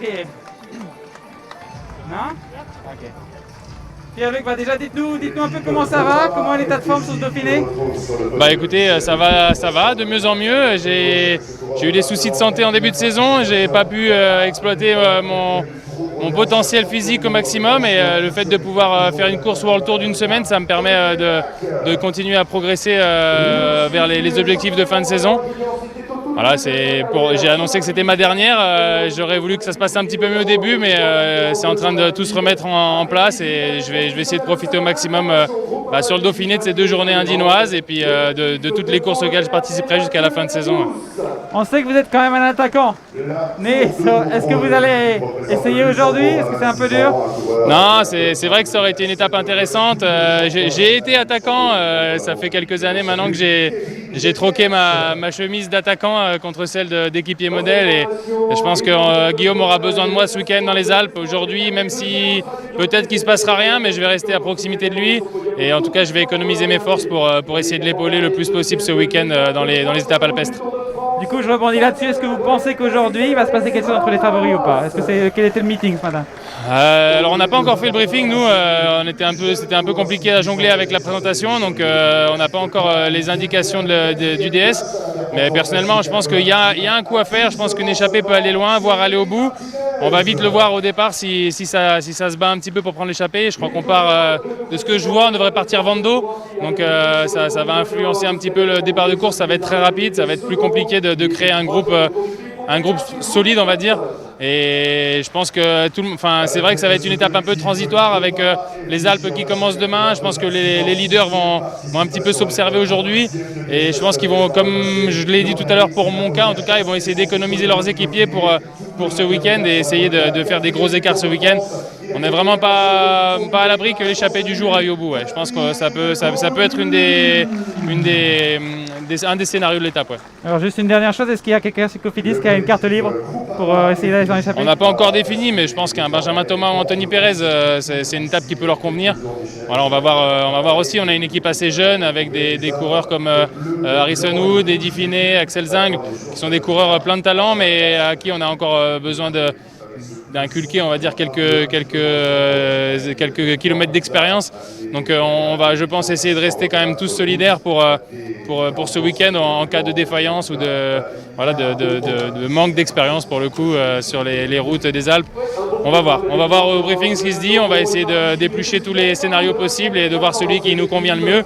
crier. Non? Ok. Pierre-Luc, déjà dites-nous un peu comment ça va, comment est l'état de forme sur ce Dauphiné? Écoutez, ça va, de mieux en mieux. J'ai eu des soucis de santé en début de saison, j'ai pas pu exploiter mon potentiel physique au maximum et le fait de pouvoir faire une course World Tour d'une semaine, ça me permet de continuer à progresser vers les objectifs de fin de saison. Voilà, j'ai annoncé que c'était ma dernière, j'aurais voulu que ça se passe un petit peu mieux au début, mais c'est en train de tout se remettre en place et je vais essayer de profiter au maximum sur le Dauphiné de ces 2 journées indinoises et puis de toutes les courses auxquelles je participerai jusqu'à la fin de saison. On sait que vous êtes quand même un attaquant, mais est-ce que vous allez essayer aujourd'hui? Est-ce que c'est un peu dur? Non, c'est vrai que ça aurait été une étape intéressante. J'ai été attaquant, ça fait quelques années maintenant que j'ai troqué ma chemise d'attaquant contre celle d'équipier modèle et je pense que Guillaume aura besoin de moi ce week-end dans les Alpes. Aujourd'hui, même si peut-être qu'il ne se passera rien, mais je vais rester à proximité de lui et en tout cas je vais économiser mes forces pour essayer de l'épauler le plus possible ce week-end dans les étapes alpestres. Du coup, je rebondis là-dessus. Est-ce que vous pensez qu'aujourd'hui, il va se passer quelque chose entre les favoris ou pas? Quel était le meeting ce matin? Alors, on n'a pas encore fait le briefing. Nous, c'était un peu compliqué à jongler avec la présentation, donc on n'a pas encore les indications du DS. Mais personnellement, je pense qu'il y a un coup à faire. Je pense qu'une échappée peut aller loin, voire aller au bout. On va vite le voir au départ si ça se bat un petit peu pour prendre l'échappée. Je crois qu'on part, de ce que je vois, on devrait partir vent d'eau. Donc ça va influencer un petit peu le départ de course. Ça va être très rapide, ça va être plus compliqué de créer un groupe solide, on va dire. Et je pense que c'est vrai que ça va être une étape un peu transitoire avec les Alpes qui commencent demain. Je pense que les leaders vont un petit peu s'observer aujourd'hui. Et je pense qu'ils vont, comme je l'ai dit tout à l'heure pour mon cas, en tout cas, ils vont essayer d'économiser leurs équipiers pour ce week-end et essayer de faire des gros écarts ce week-end. On n'est vraiment pas à l'abri que l'échappée du jour aille au bout. Ouais. Je pense que ça peut être un des scénarios de l'étape. Ouais. Alors juste une dernière chose, est-ce qu'il y a quelqu'un chez Cofidis qui a une carte libre pour essayer d'aller dans l'échappée? On n'a pas encore défini, mais je pense qu'un Benjamin Thomas ou Anthony Pérez, c'est une étape qui peut leur convenir. Voilà, on va voir aussi, on a une équipe assez jeune avec des coureurs comme Harrison Wood, Eddie Finet, Axel Zing, qui sont des coureurs plein de talent, mais à qui on a encore besoin d'inculquer, on va dire, quelques kilomètres d'expérience. Donc on va, je pense, essayer de rester quand même tous solidaires pour ce week-end en cas de défaillance ou de manque d'expérience pour le coup sur les routes des Alpes. On va voir au briefing ce qui se dit, on va essayer d'éplucher tous les scénarios possibles et de voir celui qui nous convient le mieux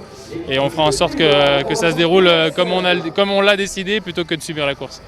et on fera en sorte que ça se déroule comme on l'a décidé plutôt que de subir la course.